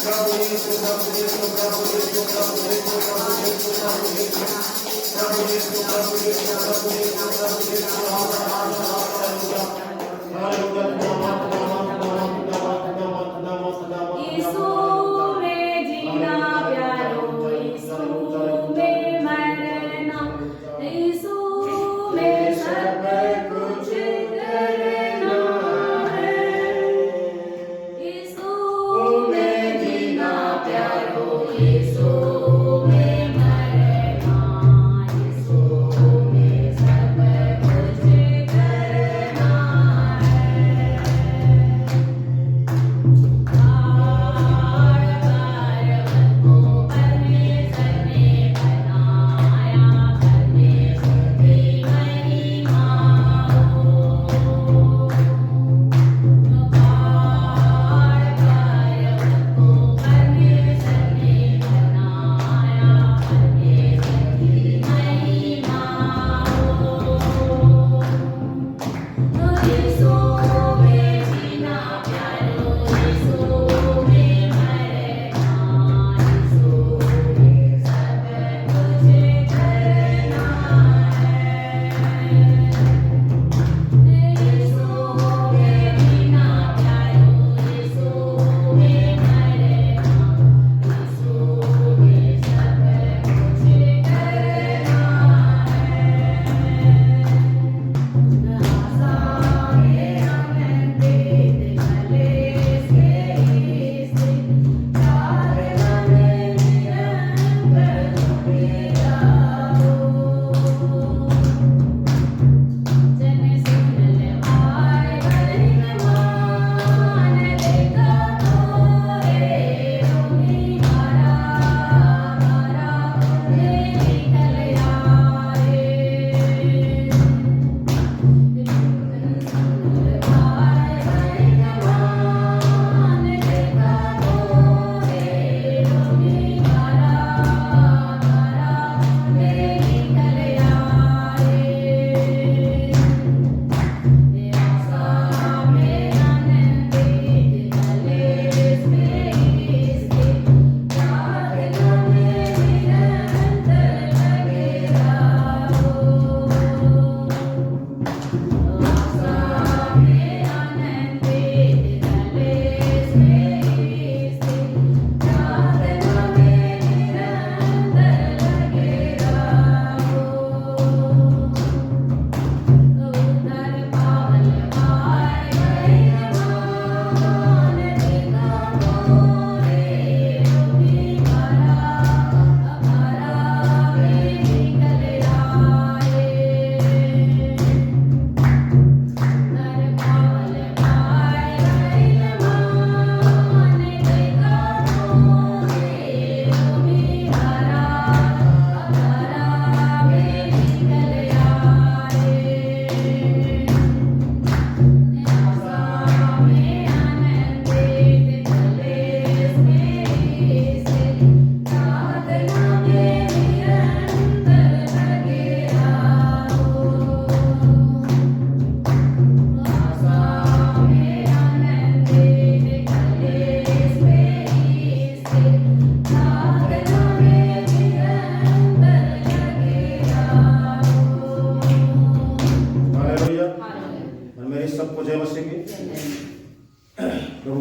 प्रभु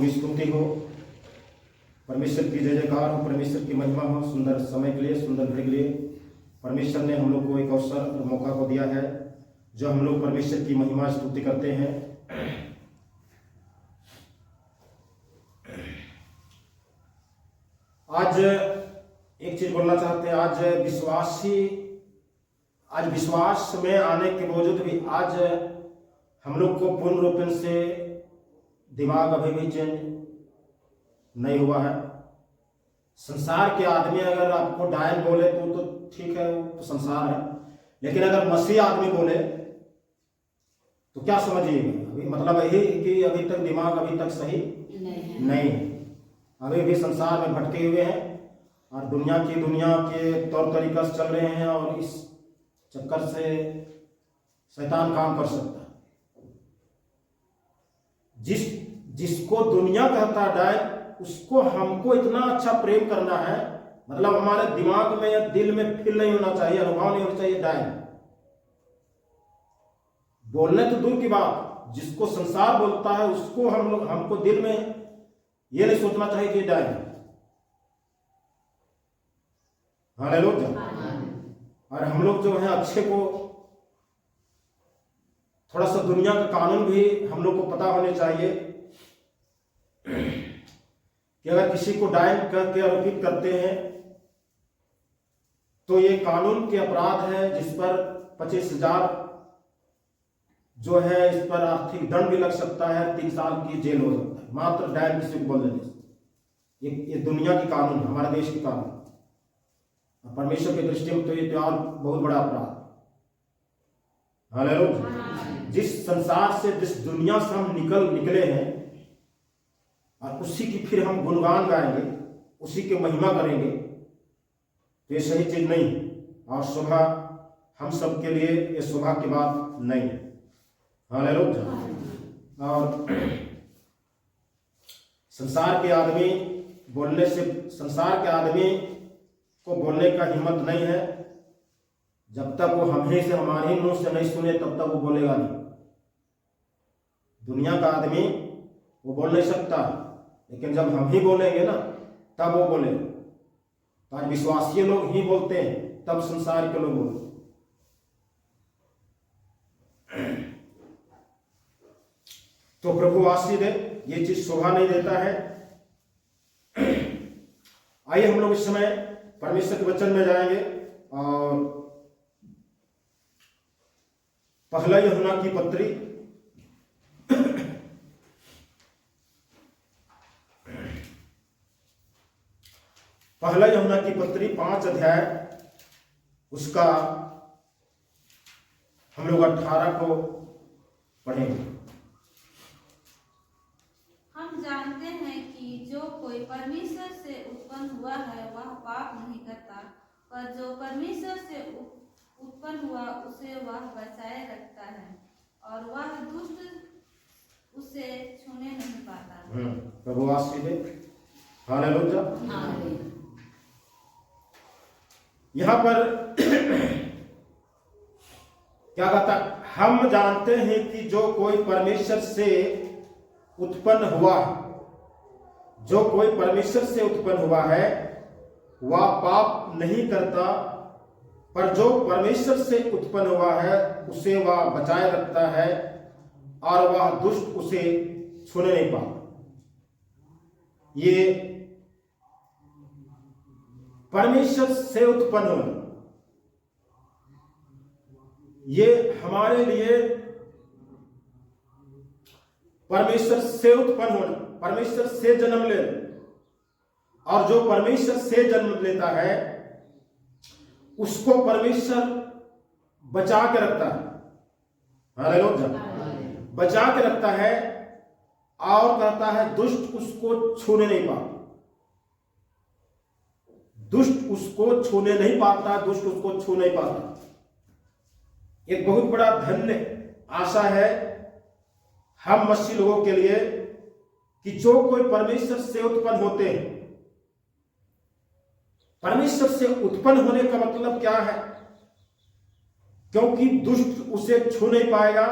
की स्तुति हो, परमेश्वर की जय जयकार हो, परमेश्वर की महिमा हो। सुंदर समय के लिए, सुंदर घड़ी के लिए परमेश्वर ने हम लोग को एक अवसर और मौका को दिया है जो हम लोग परमेश्वर की महिमा स्तुति करते हैं। आज एक चीज बोलना चाहते हैं। आज विश्वास में आने के बावजूद भी आज हम लोग को पूर्ण रूप से दिमाग अभी भी चेंज नहीं हुआ है। संसार के आदमी अगर आपको डायन बोले तो ठीक है, वो तो संसार है, लेकिन अगर मसीह आदमी बोले तो क्या समझिएगा? अभी मतलब यही कि अभी तक दिमाग अभी तक सही नहीं है, अभी भी संसार में भटके हुए हैं और दुनिया के तौर तरीका से चल रहे हैं और इस चक्कर से शैतान काम कर सकता है। जिसको दुनिया कहता है डायन, उसको हमको इतना अच्छा प्रेम करना है, मतलब हमारे दिमाग में या दिल में फील नहीं होना चाहिए, अनुभव नहीं होना चाहिए डायन। बोलने तो दूर की बात, जिसको संसार बोलता है उसको हमको दिल में ये नहीं सोचना चाहिए कि डायन। हालेलुया। और हम लोग जो है अच्छे को, थोड़ा सा दुनिया का कानून भी हम लोग को पता होने चाहिए कि अगर किसी को डायन करके आरोपित करते हैं तो ये कानून के अपराध है, जिस पर 25,000 जो है इस पर आर्थिक दंड भी लग सकता है, 3 साल की जेल हो सकता है, मात्र डायन किसी को बोल देने से। ये दुनिया की कानून, हमारे देश की कानून, परमेश्वर की दृष्टि में तो ये और बहुत बड़ा अपराध। हालेलुया। जिस संसार से, जिस दुनिया से हम निकले हैं, और उसी की फिर हम गुणगान गाएंगे, उसी की महिमा करेंगे, तो ये सही चीज नहीं और शोभा हम सब के लिए ये शोभा की बात नहीं है। हालेलुया। और संसार के आदमी बोलने से, संसार के आदमी को बोलने का हिम्मत नहीं है, जब तक वो हमें से, हमारे ही मुंह से नहीं सुने तब तक वो बोलेगा नहीं। दुनिया का आदमी वो बोल नहीं सकता, लेकिन जब हम ही बोलेंगे ना तब वो बोलेगा। आज विश्वासी लोग ही बोलते हैं, तब संसार के लोग बोलते। तो प्रभु आशीष दे, ये चीज शोभा नहीं देता है। आइए हम लोग इस समय परमेश्वर के वचन में जाएंगे और पहला यूहन्ना की पत्री पहला यूहन्ना की पत्री 5 अध्याय, उसका हम लोग 18 को पढ़ेंगे। हम जानते हैं कि जो कोई परमेश्वर से उत्पन्न हुआ है वह पाप नहीं करता, पर जो परमेश्वर से उत्पन्न हुआ उसे वह बचाए रखता है, और वह दुष्ट उसे छूने नहीं पाता। प्रभु आशीष दे। हालेलुया। यहां पर क्या कहता, हम जानते हैं कि जो कोई परमेश्वर से उत्पन्न हुआ, जो कोई परमेश्वर से उत्पन्न हुआ है वह पाप नहीं करता, पर जो परमेश्वर से उत्पन्न हुआ है उसे वह बचाए रखता है, और वह दुष्ट उसे छूने नहीं पाता। ये परमेश्वर से उत्पन्न होना, ये हमारे लिए परमेश्वर से उत्पन्न होना, परमेश्वर से जन्म लेना, और जो परमेश्वर से जन्म लेता है उसको परमेश्वर बचा के रखता है। हालेलुया। बचा के रखता है, और कहता है दुष्ट उसको छूने नहीं पाता। दुष्ट उसको छूने नहीं पाता, दुष्ट उसको छू नहीं पाता। एक बहुत बड़ा धन्य आशा है हम मसीह लोगों के लिए कि जो कोई परमेश्वर से उत्पन्न होते हैं। परमेश्वर से उत्पन्न होने का मतलब क्या है? क्योंकि दुष्ट उसे छू नहीं पाएगा,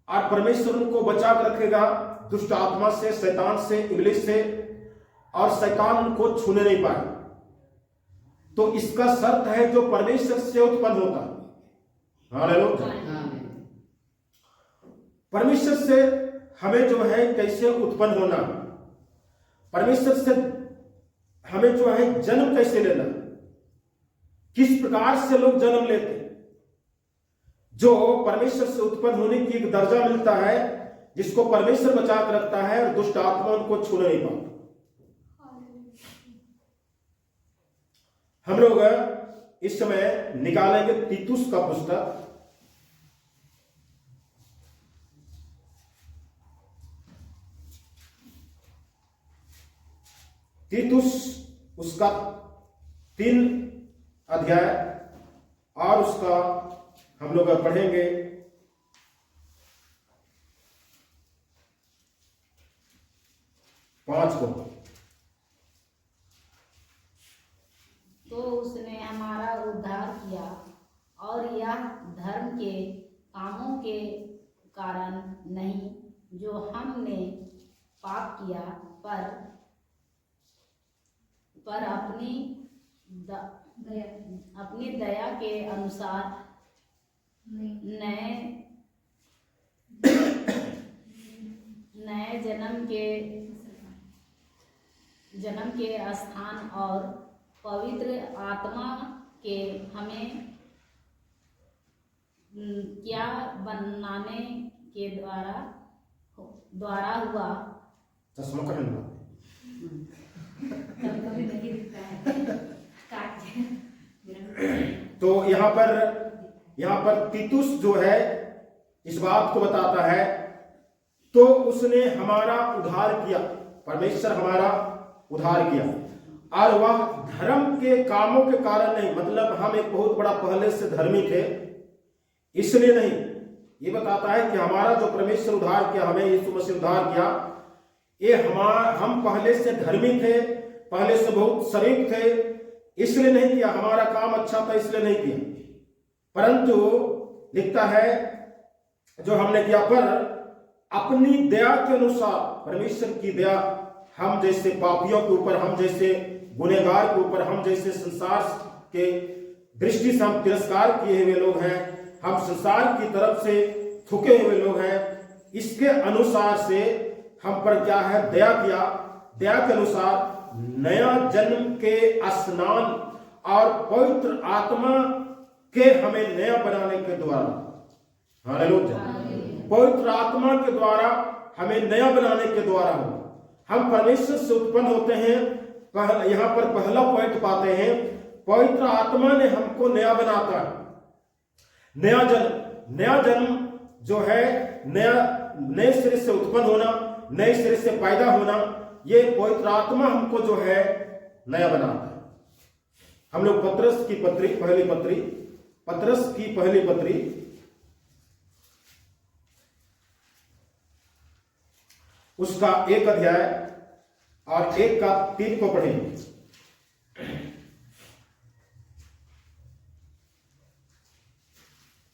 और परमेश्वर उनको बचा कर रखेगा दुष्ट आत्मा से, शैतान से, इब्लिस से, और शैतान उनको छूने नहीं पाएगा। तो इसका शर्त है जो परमेश्वर से उत्पन्न होता है। हालेलुया। परमेश्वर से हमें जो है कैसे उत्पन्न होना, परमेश्वर से हमें जो है जन्म कैसे लेना, किस प्रकार से लोग जन्म लेते, जो परमेश्वर से उत्पन्न होने की एक दर्जा मिलता है जिसको परमेश्वर बचा कर रखता है, और दुष्ट आत्मा उनको छूने नहीं पाता। हम लोग इस समय निकालेंगे तीतुस का पुस्तक, तीतुस उसका 3 अध्याय, और उसका हम लोग पढ़ेंगे 5 को। नहीं जो हमने पाप किया, पर अपनी दया के अनुसार नए जन्म के स्थान और पवित्र आत्मा के हमें क्या बनाने के द्वारा हुआ। चश्मा पहनना। कभी नहीं दिखता है। तो यहाँ पर तीतुस जो है इस बात को बताता है, तो उसने हमारा उद्धार किया, परमेश्वर हमारा उद्धार किया, और वह धर्म के कामों के कारण नहीं, मतलब हम एक बहुत बड़ा पहले से धर्मी थे इसलिए नहीं। ये बताता है कि हमारा जो परमेश्वर उद्धार किया, हमें यीशु मसीह उद्धार किया, ये हम पहले से धर्मी थे, पहले से बहुत शरीफ थे, इसलिए नहीं किया, हमारा काम अच्छा था इसलिए नहीं किया, परंतु लिखता है जो हमने किया, पर अपनी दया के अनुसार, परमेश्वर की दया हम जैसे पापियों के ऊपर, हम जैसे गुनहगार के ऊपर, हम जैसे संसार के दृष्टि से हम तिरस्कार किए हुए लोग हैं, हम संसार की तरफ से थुके हुए लोग हैं, इसके अनुसार से हम पर क्या है, दया किया। दया के अनुसार नया जन्म के स्नान और पवित्र आत्मा के हमें नया बनाने के द्वारा, हालेलुया, पवित्र आत्मा के द्वारा हमें नया बनाने के द्वारा हो, हम परमेश्वर से उत्पन्न होते हैं। यहाँ पर पहला पॉइंट पाते हैं, पवित्र आत्मा ने हमको नया बनाता है। नया जन्म जो है, नए सिरे से उत्पन्न होना, नए सिरे से पैदा होना, ये पवित्र आत्मा हमको जो है नया बनाता है। हम लोग पतरस की पहली पत्री उसका 1 अध्याय और 1 का 3 को पढ़ेंगे।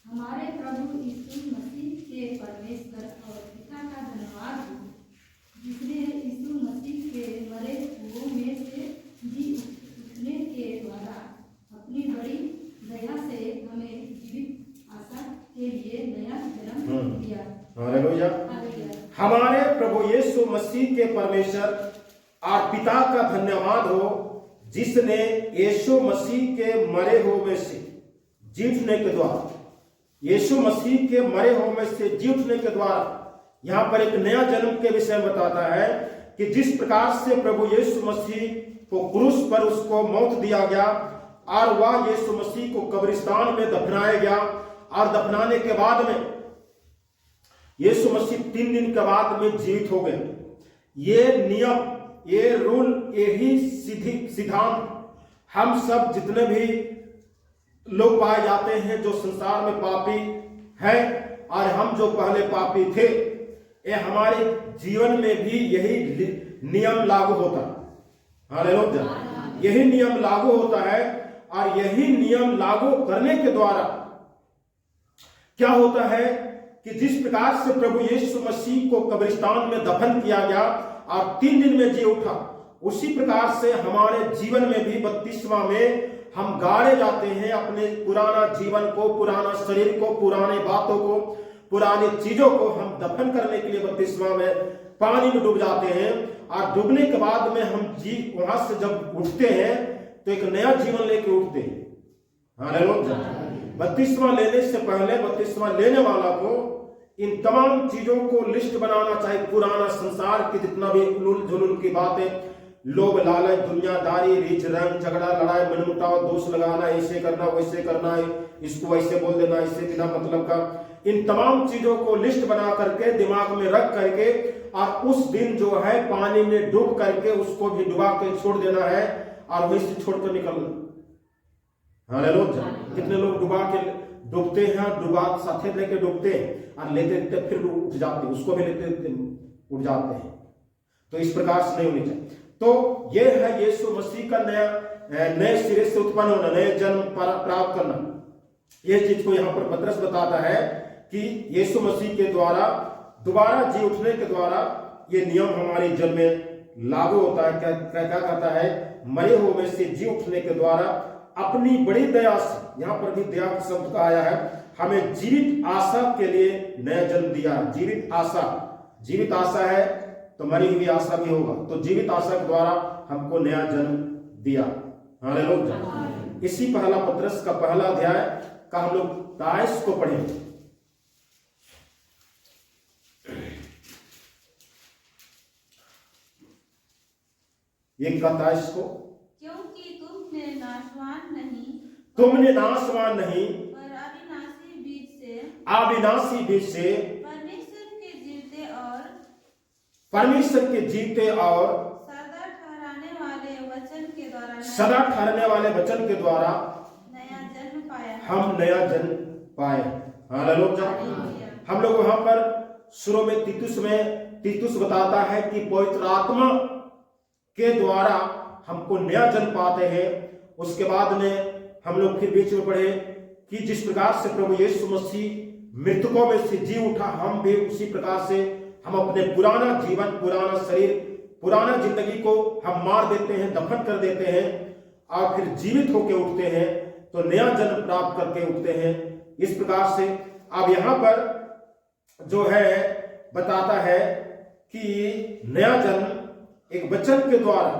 हमारे प्रभु यीशु मसीह के परमेश्वर और पिता का धन्यवाद हो, जिसने यीशु मसीह के मरे हुओं में से जी उठने के द्वारा अपनी बड़ी दया से हमें जीवित आशा के लिए नया जन्म दिया। हालेलुया। हमारे प्रभु यीशु मसीह के परमेश्वर और पिता का धन्यवाद हो, जिसने यीशु मसीह के मरे हुए से जी उठने के द्वारा, यीशु मसीह के मरे हुए से जी उठने के द्वारा, यहाँ पर एक नया जन्म के विषय में बताता है कि जिस प्रकार से प्रभु यीशु मसीह को क्रूस पर उसको मौत दिया गया और वह यीशु मसीह को कब्रिस्तान में दफनाया गया, और दफनाने के बाद में यीशु मसीह 3 दिन के बाद में जीवित हो गए। ये नियम, ये रूल, यही सिद्धांत हम सब जितने भी लोग पाए जाते हैं जो संसार में पापी हैं, और हम जो पहले पापी थे, ये हमारे जीवन में भी यही नियम लागू होता है। हालेलुया। यही नियम लागू होता है, और यही नियम लागू करने के द्वारा क्या होता है कि जिस प्रकार से प्रभु यीशु मसीह को कब्रिस्तान में दफन किया गया और 3 दिन में जी उठा, उसी प्रकार से हमारे जीवन में भी बपतिस्मा में हम गाड़े जाते हैं। अपने पुराना जीवन को, पुराना शरीर को, पुराने बातों को, पुरानी चीजों को हम दफन करने के लिए बपतिस्मा में पानी में डूब जाते हैं, और डूबने के बाद में हम वहां से जब उठते हैं तो एक नया जीवन लेके उठते हैं। हालेलुया। बपतिस्मा लेने से पहले बपतिस्मा लेने वाला को इन तमाम चीजों को लिस्ट बनाना चाहिए। पुराना संसार की जितना भी उलूल जुलूल की बातें, लोभ लालच, दुनियादारी, रीच रंग, झगड़ा, लड़ाई, मनमुटाव, दोष लगाना, ऐसे करना, वैसे करना, इसको वैसे बोल देना, इससे बिना मतलब का, इन तमाम चीजों को लिस्ट बना करके दिमाग में रख करके, और उस दिन जो है पानी में डूब करके उसको भी डुबा के छोड़ देना है, और वहीं से छोड़कर निकलना। हालेलुया। कितने लोग डूबते हैं, डुबा साथे लेके डूबते हैं और लेते लेते फिर उठ जाते हैं, उसको भी लेते उठ जाते हैं। तो इस प्रकार से नहीं होनी चाहिए। तो ये है यीशु मसीह का नए सिरे से उत्पन्न होना, नए जन्म प्राप्त करना। ये चीज को यहाँ पर पतरस बताता है कि यीशु मसीह के द्वारा दोबारा जी उठने के द्वारा ये नियम हमारे जीवन में लागू होता है। क्या क्या कहता है? मरे हुए में से जी उठने के द्वारा अपनी बड़ी दया से, यहाँ पर भी दया शब्द का आया है, हमें जीवित आशा के लिए नया जन्म दिया। जीवित आशा है तो मरी हुई आशा भी होगा, तो जीवित आशा के द्वारा हमको नया जन्म दिया। हालेलुया। इसी पहला पत्रस का पहला अध्याय का हम लोग 23 को पढ़ें। एक 27 को, क्योंकि तुमने नाशवान नहीं पर अविनाशी बीज से परमेश्वर के जीते और सदा ठहराने वाले वचन के द्वारा नया जन्म पाया। हम नया जन्म पाए। हालेलुया। हम लोग वहां पर शुरू में तीतुस बताता है कि पवित्र आत्मा के द्वारा हमको नया जन्म पाते हैं। उसके बाद में हम लोग फिर बीच में पढ़े कि जिस प्रकार से प्रभु यीशु मसीह मृतकों में से जी उठा, हम भी उसी प्रकार से हम अपने पुराना जीवन, पुराना शरीर, पुराना जिंदगी को हम मार देते हैं, दफन कर देते हैं और फिर जीवित होकर उठते हैं, तो नया जन्म प्राप्त करके उठते हैं। इस प्रकार से अब यहाँ पर जो है बताता है कि नया जन्म एक वचन के द्वारा,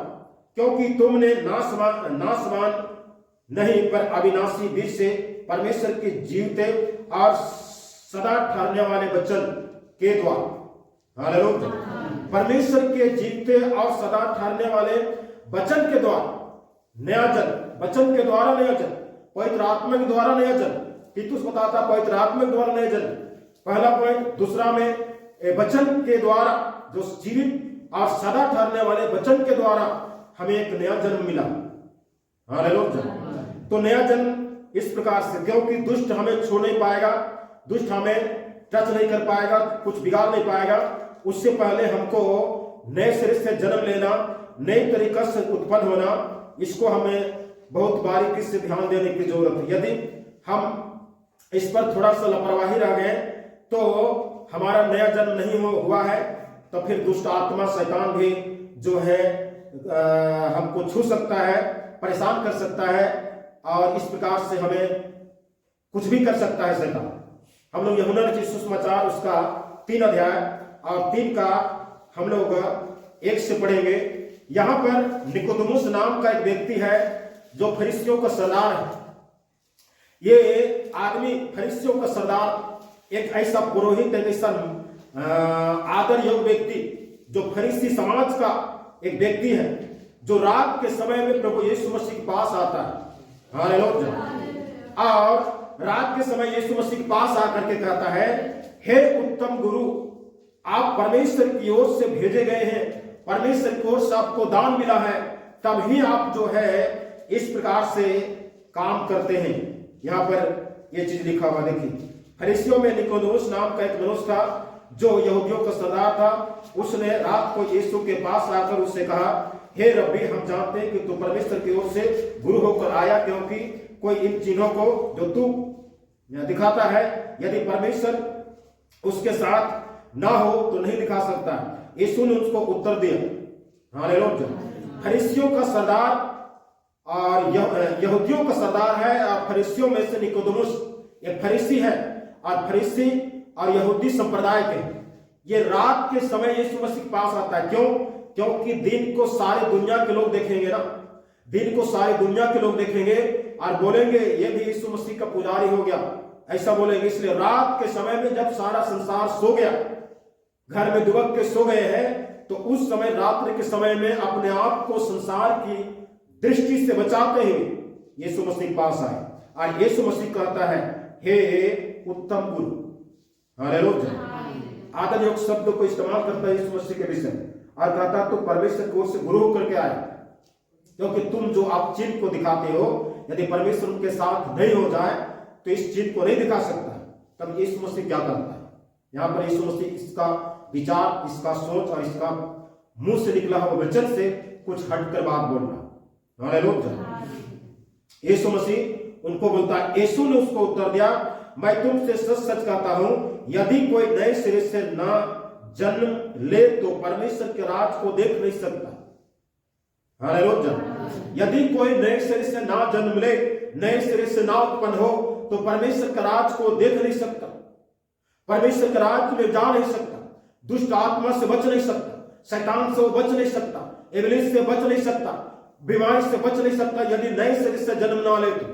क्योंकि तुमने नाशवान नहीं पर अविनाशी बीज से परमेश्वर के जीवते और सदा ठहरने वाले वचन के द्वारा, हालेलुया, परमेश्वर के जीवते और सदा ठहरने वाले वचन के द्वारा नया जन्म, वचन के द्वारा नया जन्म, पवित्र आत्मा के द्वारा नया जन्म। तीतुस बताता पवित्र आत्मा के द्वारा नया जन्म, पहला पॉइंट। दूसरा में वचन के द्वारा, जो जीवित और सदा ठहरने वाले वचन के द्वारा हमें एक नया जन्म मिला। हालेलुया। तो नया जन्म इस प्रकार से, क्योंकि दुष्ट हमें छू नहीं पाएगा, दुष्ट हमें टच नहीं कर पाएगा, कुछ बिगाड़ नहीं पाएगा। उससे पहले हमको नए सिरे से जन्म लेना, नई तरीका से उत्पन्न होना, इसको हमें बहुत बारीकी से ध्यान देने की जरूरत है। यदि हम इस पर थोड़ा सा लापरवाही रह गए तो हमारा नया जन्म नहीं हुआ है, तो फिर दुष्ट आत्मा शैतान भी जो है हमको छू सकता है, परेशान कर सकता है और इस प्रकार से हमें कुछ भी कर सकता है शैतान। हम लोग यूहन्ना रचित सुसमाचार उसका 3 अध्याय और 3 का हम लोग 1 से पढ़ेंगे। यहाँ पर निकोदेमुस नाम का एक व्यक्ति है जो फरीसियों का सरदार है। ये आदमी फरीसियों का सरदार, एक ऐसा पुरोहित, एक ऐसा आदर योग्य व्यक्ति जो फरीसी समाज का एक व्यक्ति है, जो रात के समय में प्रभु यीशु मसीह के पास आता है। हालेलुया। और रात के समय यीशु मसीह के पास आकर के कहता है, हे उत्तम गुरु, आप परमेश्वर की ओर से भेजे गए हैं, परमेश्वर की ओर से आपको दान मिला है, तब ही आप जो है इस प्रकार से काम करते हैं। यहाँ पर यह चीज लिखा हुआ देखिए। फरीसियों में निकोदेमुस नाम का एक मनुष्य था जो यहूदियों का सरदार था। उसने रात को यीशु के पास आकर उससे कहा, हे रब्बी, हम जानते हैं कि तू परमेश्वर की ओर से गुरु होकर आया, क्योंकि कोई इन चिन्हों को जो तू दिखाता है, यदि परमेश्वर उसके साथ ना हो तो नहीं दिखा सकता। यीशु ने उसको उत्तर दिया। हालेलुया। फरीसियों का सरदार और यहूदियों का सरदार है, और फरीसियों में से निकोदेमुस एक फरीसी है, और फरीसी और यहूदी संप्रदाय के ये रात के समय यीशु मसीह के पास आता है। क्यों? क्योंकि दिन को सारी दुनिया के लोग देखेंगे ना, दिन को सारी दुनिया के लोग देखेंगे और बोलेंगे ये भी यीशु मसीह का पुजारी हो गया, ऐसा बोलेंगे। इसलिए रात के समय में जब सारा संसार सो गया, घर में दुबक के सो गए हैं, तो उस समय रात्रि के समय में अपने आप को संसार की दृष्टि से बचाते हुए यीशु मसीह के पास आए, और यीशु मसीह कहता है, हे उत्तम गुरु। हालेलुया। आदर योग शब्द को इस्तेमाल करता है यीशु मसीह के विषय में, और कहता तो परमेश्वर की ओर से गुरु होकर के आए, क्योंकि तुम जो आप चिन्ह को दिखाते हो, यदि परमेश्वर उनके साथ नहीं हो जाए तो इस चिन्ह को नहीं दिखा सकता। तब यीशु मसीह क्या करता है? यहाँ पर यीशु मसीह इसका विचार, इसका सोच और इसका मुंह से निकला हुआ वचन से कुछ हटकर बात बोल रहा। हालेलुया। यीशु मसीह उनको बोलता है, यीशु ने उसको उत्तर दिया, मैं तुमसे सच सच कहता हूं, यदि कोई नए सिरे से ना जन्म ले तो परमेश्वर के राज को देख नहीं सकता। हालेलुया। यदि कोई नए सिरे से ना जन्म ले, नए सिरे से ना उत्पन्न हो, तो परमेश्वर के राज को देख नहीं सकता, परमेश्वर के राज में जा नहीं सकता, दुष्ट आत्मा से बच नहीं सकता, शैतान से वो बच नहीं सकता, इब्लीस से बच नहीं सकता, बीमारी से बच नहीं सकता, यदि नए सिरे से जन्म ना ले तो।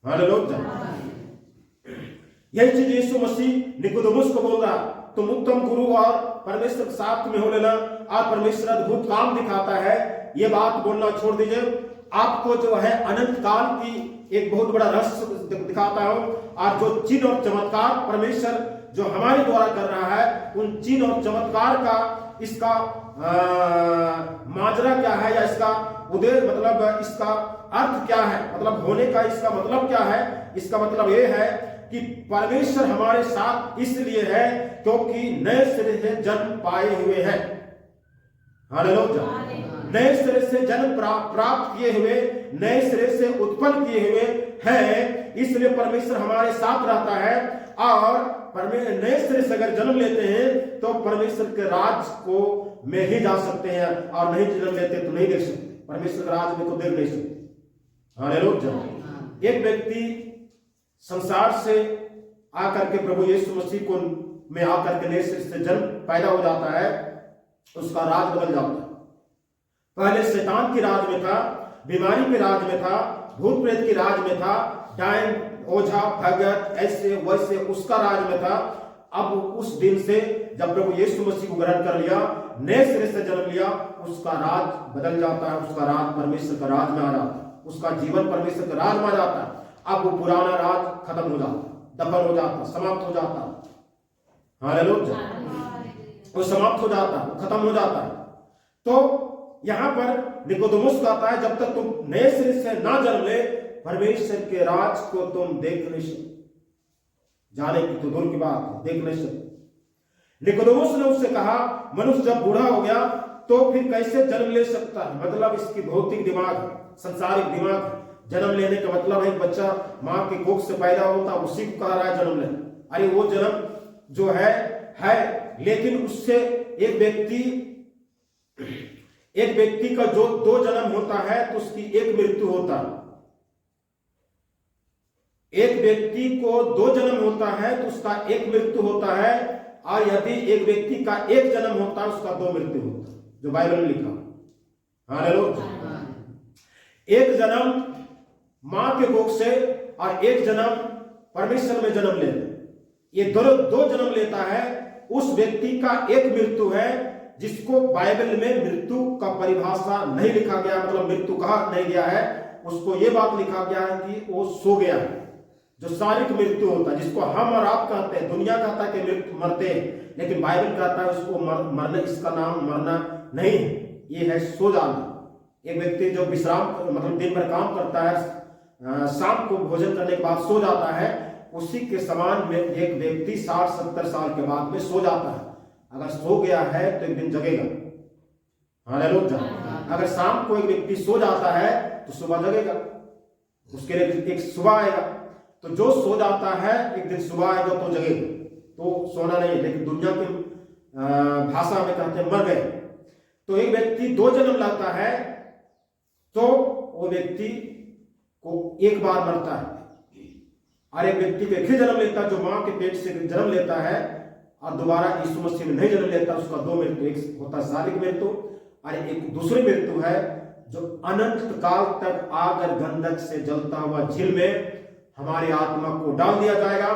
हालेलुया। यही चीज यीशु मसीह निकोदेमुस को बोल रहा, तुम उत्तम गुरु और परमेश्वर के साथ में हो लेना और परमेश्वर अद्भुत काम दिखाता है, ये बात बोलना छोड़ दीजिए। आपको जो है अनंत काल की एक बहुत बड़ा रहस्य दिखाता हूं, और जो चिन्ह और चमत्कार परमेश्वर जो हमारे द्वारा कर रहा है, उन चिन्ह और चमत्कार का इसका माजरा क्या है, या इसका उद्देश्य मतलब इसका अर्थ क्या है, मतलब होने का इसका मतलब क्या है। इसका मतलब यह है कि परमेश्वर हमारे साथ इसलिए है क्योंकि नए सिरे से जन्म पाए हुए हैं। हालेलुया। नए सिरे से जन्म प्राप्त किए हुए, नए सिरे से उत्पन्न किए हुए हैं, इसलिए परमेश्वर हमारे साथ रहता है। और नए सिरे से अगर जन्म लेते हैं तो परमेश्वर के राज को में ही जा सकते हैं, और नहीं जन्म लेते तो नहीं देख सकते, परमेश्वर के राज में तो देख नहीं सकते। हालेलुया। एक व्यक्ति संसार से आकर के प्रभु यीशु मसीह को में आकर के नए सिरे से जन्म पैदा हो जाता है, उसका राज बदल जाता है। पहले शैतान की राज में था, बीमारी के राज में था, भूत प्रेत की राज में था, डायन ओझा भगत ऐसे वैसे उसका राज में था। अब उस दिन से जब प्रभु यीशु मसीह को ग्रहण कर लिया, नए सिरे से जन्म लिया, उसका राज बदल जाता है, उसका राज परमेश्वर का राज में आ जाता है, उसका जीवन परमेश्वर का राज में आ जाता है। अब वो पुराना राज खत्म हो जाता, दफन हो जाता, समाप्त हो जाता। हालेलुया। वो समाप्त हो जाता, वो खत्म हो जाता है। तो यहां पर निकोदेमुस कहता है, जब तक तुम नए सिरे से ना जन्म ले, परमेश्वर के राज को तुम देख नहीं सकते। जाने की तो दूर की बात है, देख नहीं सकते। निकोदेमुस ने उससे कहा, मनुष्य जब बूढ़ा हो गया तो फिर कैसे जन्म ले सकता है? मतलब इसकी भौतिक दिमाग, संसारिक दिमाग। जन्म लेने का मतलब है बच्चा मां के कोख से पैदा होता, उसी को कह रहा है जन्म लेना। अरे वो जन्म जो है, लेकिन उससे एक व्यक्ति का जो दो जन्म होता है तो उसकी एक मृत्यु होता है। एक व्यक्ति को दो जन्म होता है तो उसका एक मृत्यु होता है, और यदि एक व्यक्ति का एक जन्म होता है उसका दो मृत्यु होता है, जो बाइबल में लिखा। हालेलुया। एक जन्म मां के कोख से और एक जन्म परमेश्वर में जन्म लेना, ये दो जन्म लेता है। उस व्यक्ति का एक मृत्यु है, जिसको बाइबल में मृत्यु का परिभाषा नहीं लिखा गया, मतलब मृत्यु कहा नहीं गया है। उसको ये बात लिखा गया है कि वो सो गया, जो शारीरिक मृत्यु होता है, जिसको हम और आप कहते हैं। दुनिया कहता है कि मृत्यु मरते हैं, लेकिन बाइबल कहता है उसको मरने, इसका नाम मरना नहीं है, ये है सो जाना। एक व्यक्ति जो विश्राम मतलब दिन भर काम करता है, शाम को भोजन करने के बाद सो जाता है, उसी के समान में एक व्यक्ति 60-70 साल के बाद में सो जाता है। अगर सो गया है तो एक दिन जगेगा। हालेलुया। अगर शाम को एक व्यक्ति सो जाता है तो सुबह जगेगा, उसके लिए एक सुबह आएगा। तो जो सो जाता है एक दिन सुबह आएगा तो जगेगा, तो सोना नहीं। लेकिन दुनिया की भाषा में कहते हैं मर गए। तो एक व्यक्ति दो जन्म लाता है तो वो व्यक्ति को एक बार मरता है, और एक व्यक्ति को एक ही जन्म लेता है जो मां के पेट से जन्म लेता है और दोबारा यीशु मसीह में नहीं जन्म लेता, उसका दो मृत्यु। एक होता है शारीरिक मृत्यु, और एक दूसरी मृत्यु है जो अनंत काल तक आग और गंधक से जलता हुआ झील में हमारी आत्मा को डाल दिया जाएगा।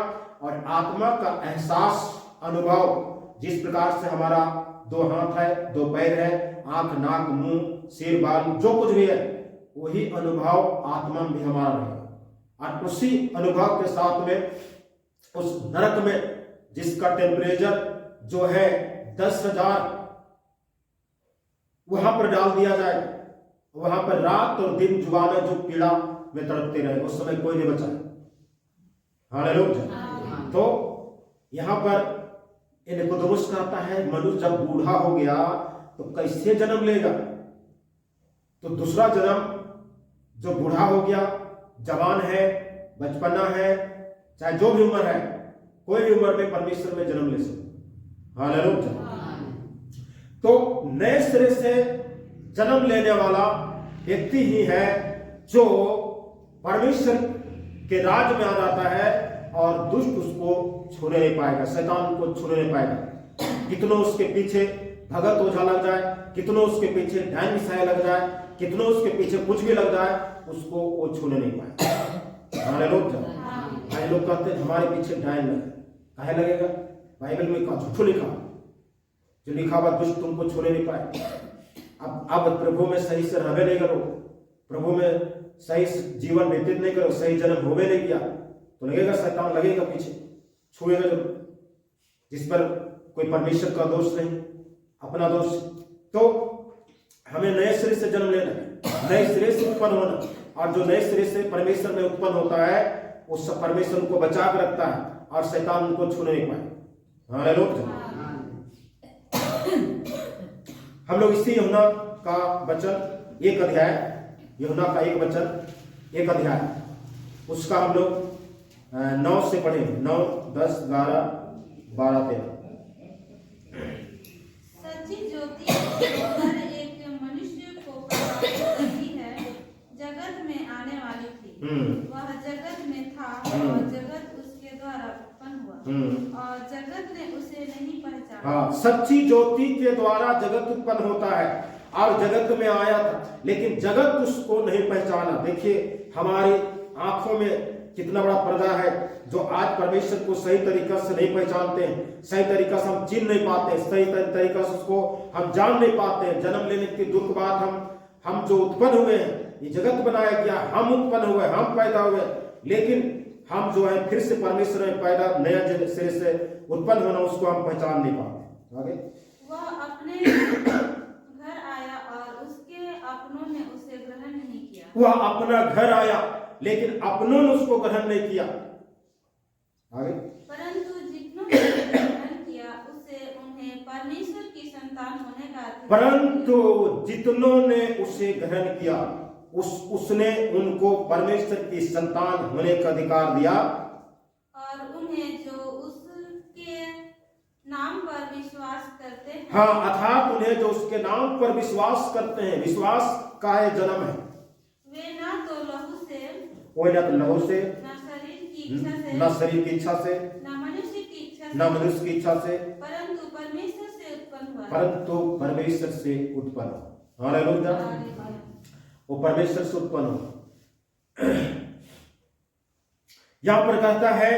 और आत्मा का एहसास, अनुभव, जिस प्रकार से हमारा दो हाथ है, दो पैर है, आंख, नाक, मुंह, सिर, बाल, जो कुछ भी है, वही अनुभव आत्मा में भी हमारा रहेगा। और उसी अनुभव के साथ में उस नरक में जिसका टेम्परेचर जो है 10,000, वहां पर डाल दिया जाए। वहां पर रात और दिन जुबान जो पीड़ा में तड़पते रहे, उस समय कोई नहीं बचा। हालेलुया। तो यहां पर निकोदेमुस कहता है, मनुष्य जब बूढ़ा हो गया तो कैसे जन्म लेगा? तो दूसरा जन्म जो बूढ़ा हो गया, जवान है, बचपना है, चाहे जो भी उम्र है, कोई भी उम्र में परमेश्वर में जन्म ले सकता। हालेलुया। तो नए सिरे से जन्म लेने वाला व्यक्ति ही है जो परमेश्वर के राज में आ जाता है और दुष्ट उसको छूने नहीं पाएगा, शैतान को छूने नहीं पाएगा। कितनों उसके पीछे भगत ओझा लग जाए, कितनों उसके पीछे डायन मिसाइल लग जाए, कितनों उसके पीछे कुछ भी लग जाए, उसको वो छूने नहीं पाएगा। हालेलुया। भाई लोग कहते हैं हमारे पीछे डायन लगे, काहे लगेगा? बाइबल में कहा झूठो लिखा, जो लिखा हुआ दुष्ट तुमको छूने नहीं पाए। अब प्रभु में सही से रहवे नहीं करो, प्रभु में सही जीवन व्यतीत नहीं करो, सही जन्म होवे नहीं किया, तो लगेगा शैतान लगेगा पीछे, छुएगा जरूर। जिस पर कोई परमेश्वर का दोष नहीं, अपना दोष। तो हमें नए सिरे से जन्म लेना, नए सिरे से उत्पन्न होना, और जो नए सिरे से परमेश्वर में उत्पन्न होता है उस परमेश्वर को बचा कर रखता है और शैतान उनको छूने नहीं पाए। हालेलुया। हम लोग इसी यूहन्ना का वचन 1 अध्याय, यूहन्ना का 1 वचन 1 अध्याय, उसका हम लोग 9 से पढ़े, 9, 10, 11, 12, 13। सच्ची ज्योति हर एक मनुष्य को प्रकाशित करती है, जगत में आने वाली थी। वह जगत में था और जगत उसके द्वारा उत्पन्न हुआ और जगत ने उसे नहीं पहचाना। हाँ, सच्ची ज्योति के द्वारा जगत उत्पन्न होता है और जगत में आया था, लेकिन जगत उसको नहीं पहचाना। देखिए हमारी आंखों में कितना बड़ा पर्दा है, जो आज परमेश्वर को सही तरीका से नहीं पहचानते हैं, सही तरीका से हम चिन्ह नहीं पाते, सही तरीका से उसको हम जान नहीं पाते हैं। जन्म लेने की दुख बात हम जो उत्पन्न हुए हैं, ये जगत बनाया गया, हम उत्पन्न हुए, हम पैदा हुए, लेकिन हम जो है फिर से परमेश्वर में पैदा नया सिरे से उत्पन्न होना, उसको हम पहचान नहीं पाते। आगे वह अपने घर आया और उसके अपनों ने उसे ग्रहण नहीं किया। वह अपना घर आया लेकिन अपनों ने उसको ग्रहण नहीं किया। आगे परंतु जितनों ने ग्रहण किया उसे उन्हें परमेश्वर की संतान होने का अधिकार परंतु जितनों ने उसे ग्रहण किया उसने उनको परमेश्वर की संतान होने का अधिकार दिया। और उन्हें जो उसके नाम पर विश्वास करते हैं। हाँ, अर्थात उन्हें जो उसके नाम पर विश्वास करते हैं। विश्वास का है जन्म है। वे ना तो लहू से, वो न तो लहू से, न शरीर की इच्छा से, न शरीर की इच्छा से, न मनुष्य की इच्छा से, न मनुष्य की इच्छा से, परंतु परमेश्वर से उत्पन्न हुआ। परंतु परमेश्वर से उत्पन्न हो। हालेलुया। वो परमेश्वर से उत्पन्न हो। यहां पर कहता है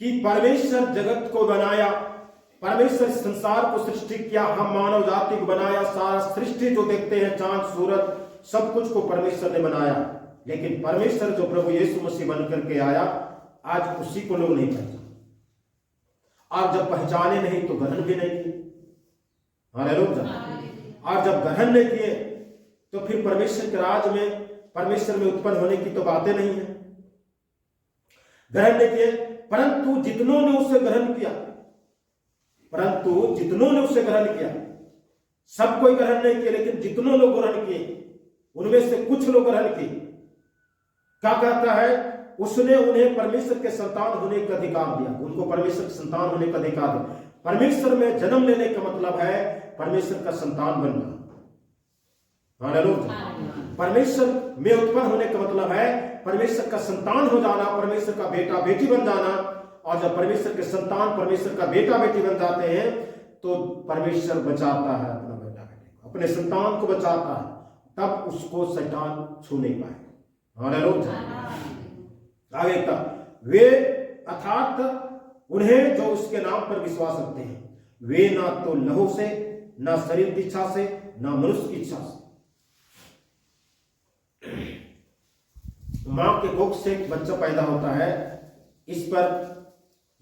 कि परमेश्वर जगत को बनाया, परमेश्वर संसार को सृष्टि किया, हम मानव जाति को बनाया, सारा सृष्टि जो देखते हैं, चांद सूरज सब कुछ को परमेश्वर ने बनाया। लेकिन परमेश्वर जो प्रभु यीशु मसीह बनकर के आया, आज उसी को लोग नहीं पहचाने। आप जब पहचाने नहीं तो ग्रहण भी नहीं किए। हालेलुया। और जब ग्रहण नहीं किए तो फिर परमेश्वर के राज में, परमेश्वर में उत्पन्न होने की तो बातें नहीं है। ग्रहण नहीं किए, परंतु जितनों ने उसे ग्रहण किया, परंतु जितनों ने उसे ग्रहण किया, सब कोई ग्रहण नहीं किया, लेकिन जितनों लोग ग्रहण किए उनमें से कुछ लोग ग्रहण किए। क्या कहता है? उसने उन्हें परमेश्वर के संतान होने का अधिकार दिया। उनको परमेश्वर के संतान होने का अधिकार दिया। परमेश्वर में जन्म लेने का मतलब है परमेश्वर का संतान बनना। हालेलुया। परमेश्वर में उत्पन्न होने का मतलब है परमेश्वर का संतान हो जाना, परमेश्वर का बेटा बेटी बन जाना। और जब परमेश्वर के संतान, परमेश्वर का बेटा बेटी बन जाते हैं तो परमेश्वर बचाता है अपना बेटा बेटी को, अपने संतान को बचाता है, तब उसको शैतान छू नहीं पाए। हालेलुया। आगे तक वे अर्थात उन्हें जो उसके नाम पर विश्वास रखते हैं, वे ना तो लहू से, ना शरीर की इच्छा से, ना मनुष्य की इच्छा से। मां के कोख से एक बच्चा पैदा होता है, इस पर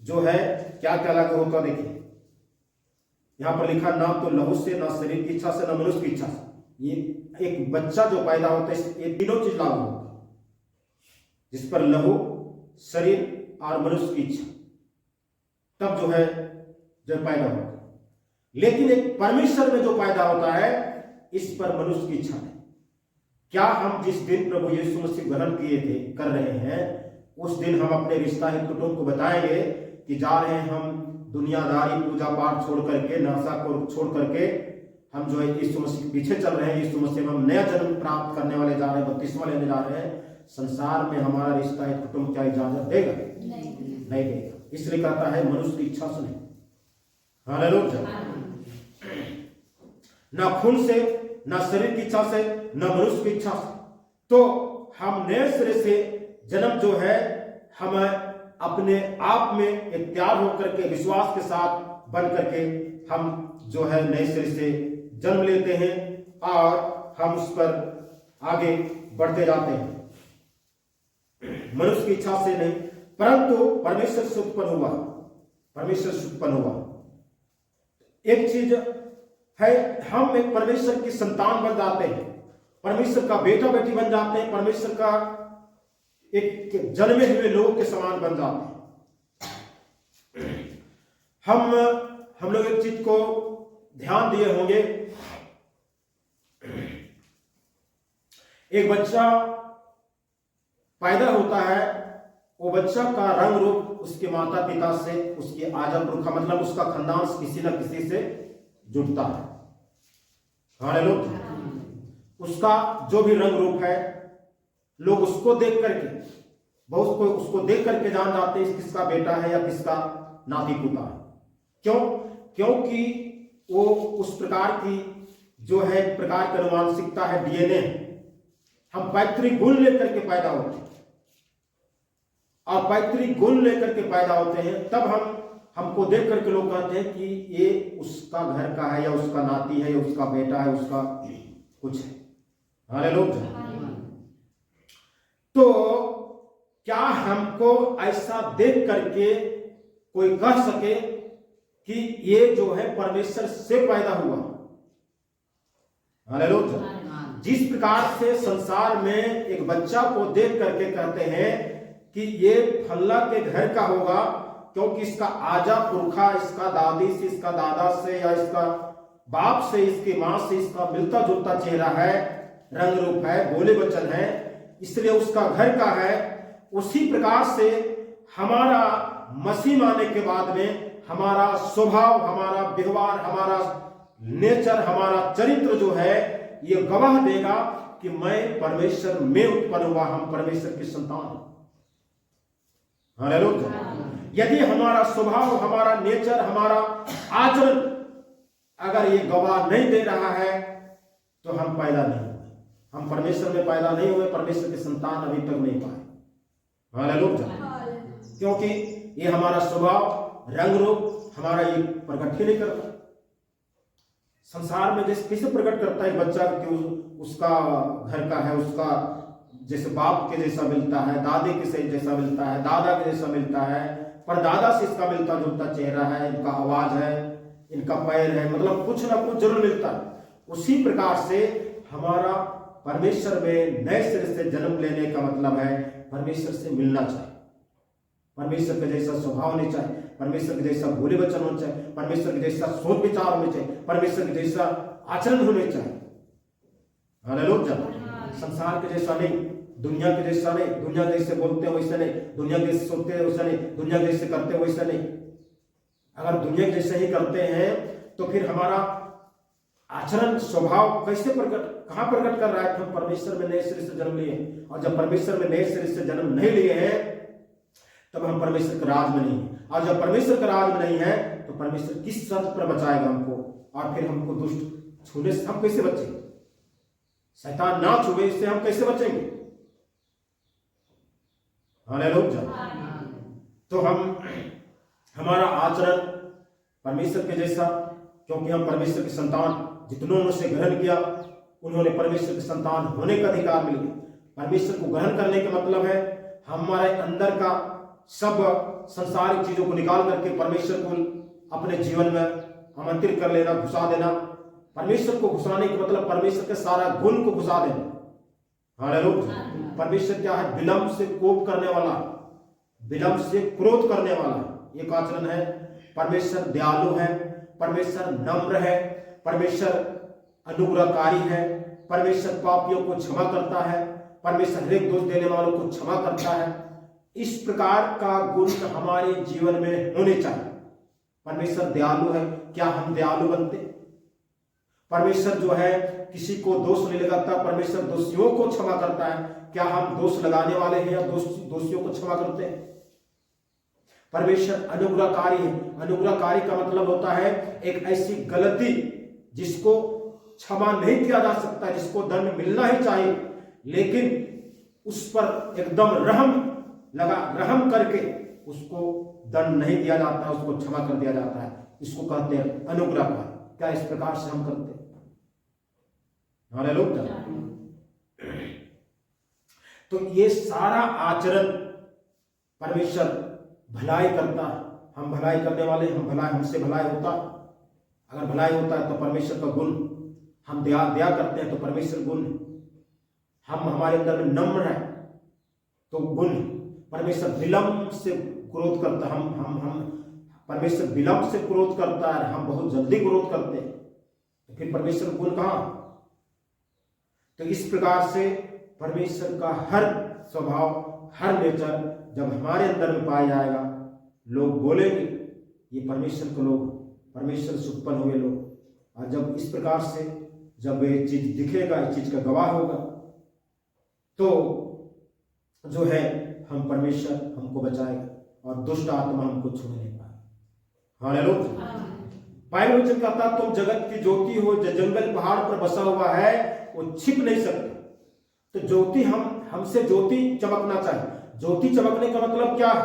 जो है क्या क्या लागू होता है। देखिए यहां पर लिखा, ना तो लहू से, ना शरीर की इच्छा से, ना मनुष्य की इच्छा से। ये एक बच्चा जो पैदा होता है, ये तीनों चीज लागू होता है, जिस पर लहू, शरीर और मनुष्य की इच्छा, तब जो है जब पैदा होता है। लेकिन एक परमेश्वर में जो पैदा होता है, इस पर मनुष्य की इच्छा नहीं। क्या हम जिस दिन प्रभु यीशु मसीह ग्रहण किए थे, कर रहे हैं, उस दिन हम अपने रिश्ता हित कुटुंब को बताएंगे कि जा रहे हैं हम दुनियादारी पूजा पाठ छोड़ करके, नशा को छोड़ करके हम जो है यीशु मसीह के पीछे चल रहे हैं, यीशु मसीह में हम नया जन्म प्राप्त करने वाले जा रहे हैं, बपतिस्मा लेने जा रहे हैं, संसार में हमारा रिश्ता है कुटुंब क्या इजाजत देगा? नहीं देगा। इसलिए कहता है मनुष्य की इच्छा से नहीं, हालेलुया, ना खून से, ना शरीर की इच्छा से, ना मनुष्य की इच्छा से। तो हम नए सिरे से जन्म जो है हम अपने आप में एक तैयार होकर के विश्वास के साथ बन करके हम जो है नए सिरे से जन्म लेते हैं और हम उस पर आगे बढ़ते जाते हैं, मनुष्य की इच्छा से नहीं, परंतु परमेश्वर से उत्पन्न हुआ, परमेश्वर से उत्पन्न हुआ। एक चीज है, हम एक परमेश्वर की संतान बन जाते हैं, परमेश्वर का बेटा बेटी बन जाते हैं, परमेश्वर का एक जन्मे हुए लोगों के समान बन जाते हैं। हम लोग एक चीज को ध्यान दिए होंगे, एक बच्चा पैदा होता है, वो बच्चा का रंग रूप उसके माता पिता से, उसके आजम पुरखा मतलब उसका खानदान किसी न किसी से जुड़ता है, हालेलुया। उसका जो भी रंग रूप है, लोग उसको देख करके, बहुत कोई उसको देख करके जान जाते हैं किसका बेटा है या किसका नाती पोता है। क्यों? क्योंकि वो उस प्रकार की जो है प्रकार की अनुवांशिकता है, डीएनए। हम पैतृक गुण लेकर के पैदा होते हैं और पैतृक गुण लेकर के पैदा होते हैं, तब हमको देख करके लोग कहते हैं कि ये उसका घर का है या उसका नाती है या उसका बेटा है, उसका कुछ है, हालेलुया। तो क्या हमको ऐसा देख करके कोई कह सके कि ये जो है परमेश्वर से पैदा हुआ? हालेलुया। जिस प्रकार से संसार में एक बच्चा को देख करके कहते हैं कि ये फल्ला के घर का होगा, क्योंकि इसका आजा पुरखा, इसका दादी से, इसका दादा से या इसका बाप से, इसकी मां से इसका मिलता जुलता चेहरा है, रंग रूप है, बोले वचन है, इसलिए उसका घर का है। उसी प्रकार से हमारा मसीह आने के बाद में हमारा स्वभाव, हमारा व्यवहार, हमारा नेचर, हमारा चरित्र जो है ये गवाह देगा कि मैं परमेश्वर में उत्पन्न हुआ, हम परमेश्वर की संतान हैं, हालेलुया। यदि हमारा स्वभाव, हमारा नेचर, हमारा आचरण अगर ये गवाह नहीं दे रहा है तो हम पैदा नहीं हुए, हम परमेश्वर में पैदा नहीं हुए, परमेश्वर की संतान अभी तक नहीं पाए, हालेलुया। क्योंकि ये हमारा स्वभाव, रंग रूप हमारा ये प्रकट ही नहीं करता। संसार में जैसे कैसे प्रकट करता है बच्चा कि उसका घर का है, उसका जैसे बाप के जैसा मिलता है, दादी के जैसा मिलता है, दादा के जैसा मिलता है, पर दादा से इसका मिलता जुलता चेहरा है, इनका आवाज है, इनका पैर है, मतलब कुछ ना कुछ जरूर मिलता है। उसी प्रकार से हमारा परमेश्वर में नए सिरे से जन्म लेने का मतलब है परमेश्वर से मिलना चाहिए, परमेश्वर के जैसा स्वभाव होना चाहिए, परमेश्वर के जैसा बोले वचन होना चाहिए, परमेश्वर के जैसा सोच विचार होने चाहिए, परमेश्वर के जैसा आचरण होने चाहिए, हालेलुया। संसार के जैसा नहीं, दुनिया के जैसा नहीं, दुनिया जैसे बोलते हैं वैसे नहीं, दुनिया के जैसे सोचते हैं वैसा नहीं, दुनिया के जैसे करते हैं वैसा नहीं। अगर दुनिया के जैसे ही करते हैं तो फिर हमारा आचरण, स्वभाव कैसे प्रकट, कहां प्रकट कर रहा है? हम परमेश्वर में नए सिरे से जन्म लिए, और जब परमेश्वर में नए सिरे से जन्म नहीं लिए हैं तब हम परमेश्वर के राज में नहीं है, और जब परमेश्वर के राज में नहीं है तो परमेश्वर किस शर्त पर बचाएगा हमको, और फिर हमको दुष्ट छूने से हम कैसे बचेंगे? शैतान ना छुए, इससे हम कैसे बचेंगे? हालेलुया। तो हमारा आचरण परमेश्वर के जैसा, क्योंकि हम परमेश्वर की संतान, जितनों ने से ग्रहण किया उन्होंने परमेश्वर की संतान होने का अधिकार मिल गया। परमेश्वर को ग्रहण करने का मतलब है हमारे अंदर का सब संसारिक चीजों को निकाल करके परमेश्वर को अपने जीवन में आमंत्रित कर लेना, घुसा देना। परमेश्वर को घुसाने का मतलब परमेश्वर के सारा गुण को घुसा देना, हालेलुया। परमेश्वर क्या है? विलंब से कोप करने वाला, विलंब से क्रोध करने वाला एक आचरण है। परमेश्वर दयालु है, परमेश्वर नम्र है, परमेश्वर अनुग्रहकारी है, परमेश्वर पापियों को क्षमा करता है, परमेश्वर हरेक दोष देने वालों को क्षमा करता है। इस प्रकार का गुण हमारे जीवन में होने चाहिए, परमेश्वर दयालु है, क्या हम दयालु बनते? परमेश्वर जो है किसी को दोष नहीं लगाता, परमेश्वर दोषियों को क्षमा करता है, क्या हम दोष लगाने वाले हैं या दोषियों को क्षमा करते हैं? परमेश्वर अनुग्रहकारी है। अनुग्रहकारी का मतलब होता है एक ऐसी गलती जिसको क्षमा नहीं किया जा सकता, जिसको दंड मिलना ही चाहिए, लेकिन उस पर एकदम रहम करके उसको दंड नहीं दिया जाता, उसको क्षमा कर दिया जाता है। इसको कहते हैं अनुग्रहकारी। क्या इस प्रकार से हम करते हैं? हालेलुया। तो ये सारा आचरण परमेश्वर भलाई करता है। हम भलाई करने वाले, हमसे भलाई होता, अगर भलाई होता है तो परमेश्वर का गुण। हम दया करते हैं तो परमेश्वर गुण। हम हमारे अंदर में नम्र है तो गुण। परमेश्वर विलंब से क्रोध करता, हम परमेश्वर विलंब से क्रोध करता है, हम बहुत जल्दी क्रोध करते हैं, तो फिर परमेश्वर गुण कहां? तो इस प्रकार से परमेश्वर का हर स्वभाव, हर नेचर जब हमारे अंदर में पाया जाएगा, लोग बोलेंगे ये परमेश्वर के लोग, परमेश्वर से उत्पन्न हुए लोग। और जब इस प्रकार से जब ये चीज दिखेगा, इस चीज का गवाह होगा, तो जो है हम परमेश्वर हमको बचाएगा और दुष्ट आत्मा हमको छूने नहीं पाएगा। हालेलुया। बाइबल वचन कहता है तुम जगत की ज्योति हो, जो जंगल पहाड़ पर बसा हुआ है वो छिप नहीं सकता। तो ज्योति हमसे ज्योति चमकना चाहिए। ज्योति चमकने का मतलब क्या है?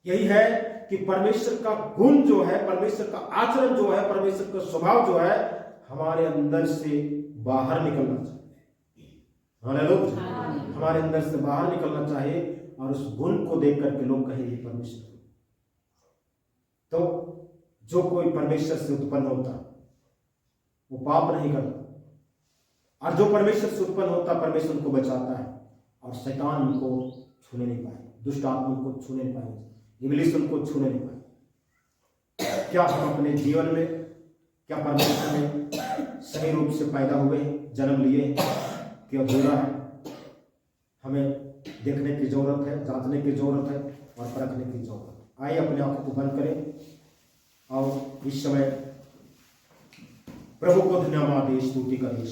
यही है कि परमेश्वर का गुण जो है, परमेश्वर का आचरण जो है, परमेश्वर का स्वभाव जो है हमारे अंदर से बाहर निकलना चाहिए। हालेलुया। हमारे अंदर से बाहर निकलना चाहिए और उस गुण को देख करके लोग कहेंगे परमेश्वर। तो जो कोई परमेश्वर से उत्पन्न होता वो पाप नहीं करता, और जो परमेश्वर से उत्पन्न होता परमेश्वर उनको बचाता है, और शैतान उनको छूने नहीं पाए, दुष्ट आत्मा को छूने नहीं पाए, इब्लीस उनको छूने नहीं पाए। क्या हम अपने जीवन में, क्या परमेश्वर में सही रूप से पैदा हुए, जन्म लिए कि अधूरा है? हमें देखने की जरूरत है, जांचने की जरूरत है और परखने की जरूरत है। आइए अपने आंखों को बंद करें और इस समय प्रभु को धन्यवाद दे, स्तुति करें।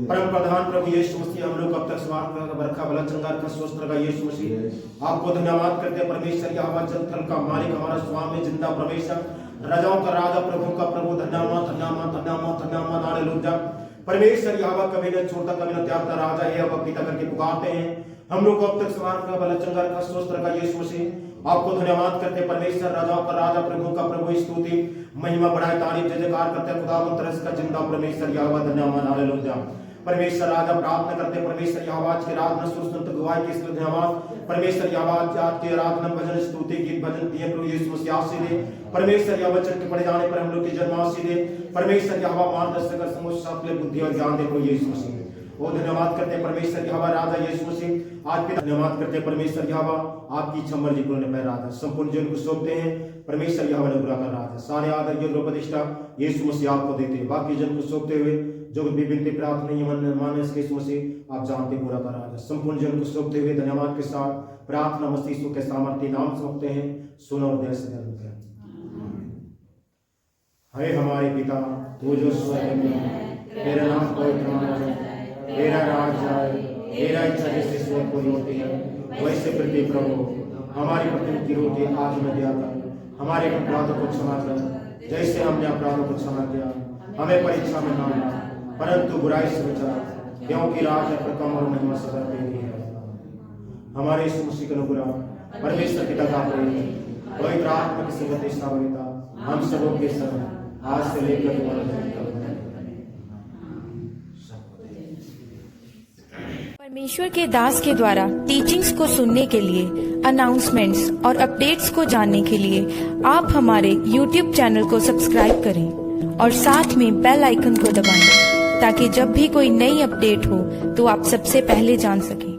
परम प्रधान प्रभु यीशु मसीह, हम लोग अब तक समाप्त बरखा भला चंगार का स्वस्थ रखा यीशु मसीह, आपको धन्यवाद करते परमेश्वर, यहोवा जलथल का मालिक, हमारा स्वामी जिंदा परमेश्वर, राजाओं का राजा, प्रभु का प्रभु, धन्यवाद धन्यवाद धन्यवाद धन्यवाद। हालेलुया। परमेश्वर यहोवा कभी न छोड़ता कभी न त्यागता, राजा है अब पिता करके पुकारते हैं। हम लोग को अब तक समाप्त का भला चंगार का स्वस्थ रखा यीशु मसीह, आपको धन्यवाद करते परमेश्वर, राजाओं का राजा, प्रभु का प्रभु, स्तुति महिमा बढ़ाए तारीफ जय जयकार करते खुदावंद तरस का जिंदा परमेश्वर यहोवा, धन्यवाद। हालेलुया। परमेश्वर राजा प्रार्थना करते परमेश्वर यहोवा आज की आराधना सुस्त गवाही के इसलिए धन्यवाद। परमेश्वर यहोवा आज की आराधना भजन स्तुति गीत भजन दिए प्रभु यीशु मसीह आशीष दे। परमेश्वर यहोवा वचन के पढ़े जाने पर हम लोग की जन्म आशीष दे। परमेश्वर यहोवा मार्गदर्शक समझ सकले बुद्धि और ज्ञान दे प्रभु यीशु मसीह। वो धन्यवाद करते हैं परमेश्वर यहोवा राजा यीशु मसीह आज के धन्यवाद करते हैं परमेश्वर यहोवा आपकी इच्छा मर्जी पूर्ण पे राजा संपूर्ण जीवन को सौंपते हैं परमेश्वर यहोवा ने बुरा कर रहा है सारे आदर योग्य प्रतिष्ठा यीशु मसीह आपको देते हैं बाकी जन को सौंपते हुए जो भी विनती प्रार्थना माने यीशु मसीह आप जानते पूरा कर रहा है संपूर्ण जन को सौंपते हुए धन्यवाद के साथ प्रार्थना मसीह यीशु के सामर्थ्य नाम सौंपते हैं सुनो और दया से हे हमारे पिता तू जो स्वर्ग में है तेरा नाम पवित्र माना जाए तेरा राज आए तेरा इच्छा जैसे स्वर्ग पूरी होती है वैसे पृथ्वी प्रभु हमारी प्रतिदिन की रोटी आज हमें दिया कर हमारे अपराधों को क्षमा कर जैसे हमने अपराधों को क्षमा किया हमें परीक्षा में न ला परंतु बुराई से बचा क्योंकि राज है प्रकम और महिमा सदा तेरी है हमारे यीशु मसीह के अनुग्रह परमेश्वर पिता का प्रेम पवित्र आत्मा की संगति स्थापिता हम सबों के संग आज से लेकर परमेश्वर के दास के द्वारा टीचिंग्स को सुनने के लिए अनाउंसमेंट्स और अपडेट्स को जानने के लिए आप हमारे YouTube चैनल को सब्सक्राइब करें और साथ में बेल आइकन को दबाएं ताकि जब भी कोई नई अपडेट हो तो आप सबसे पहले जान सकें।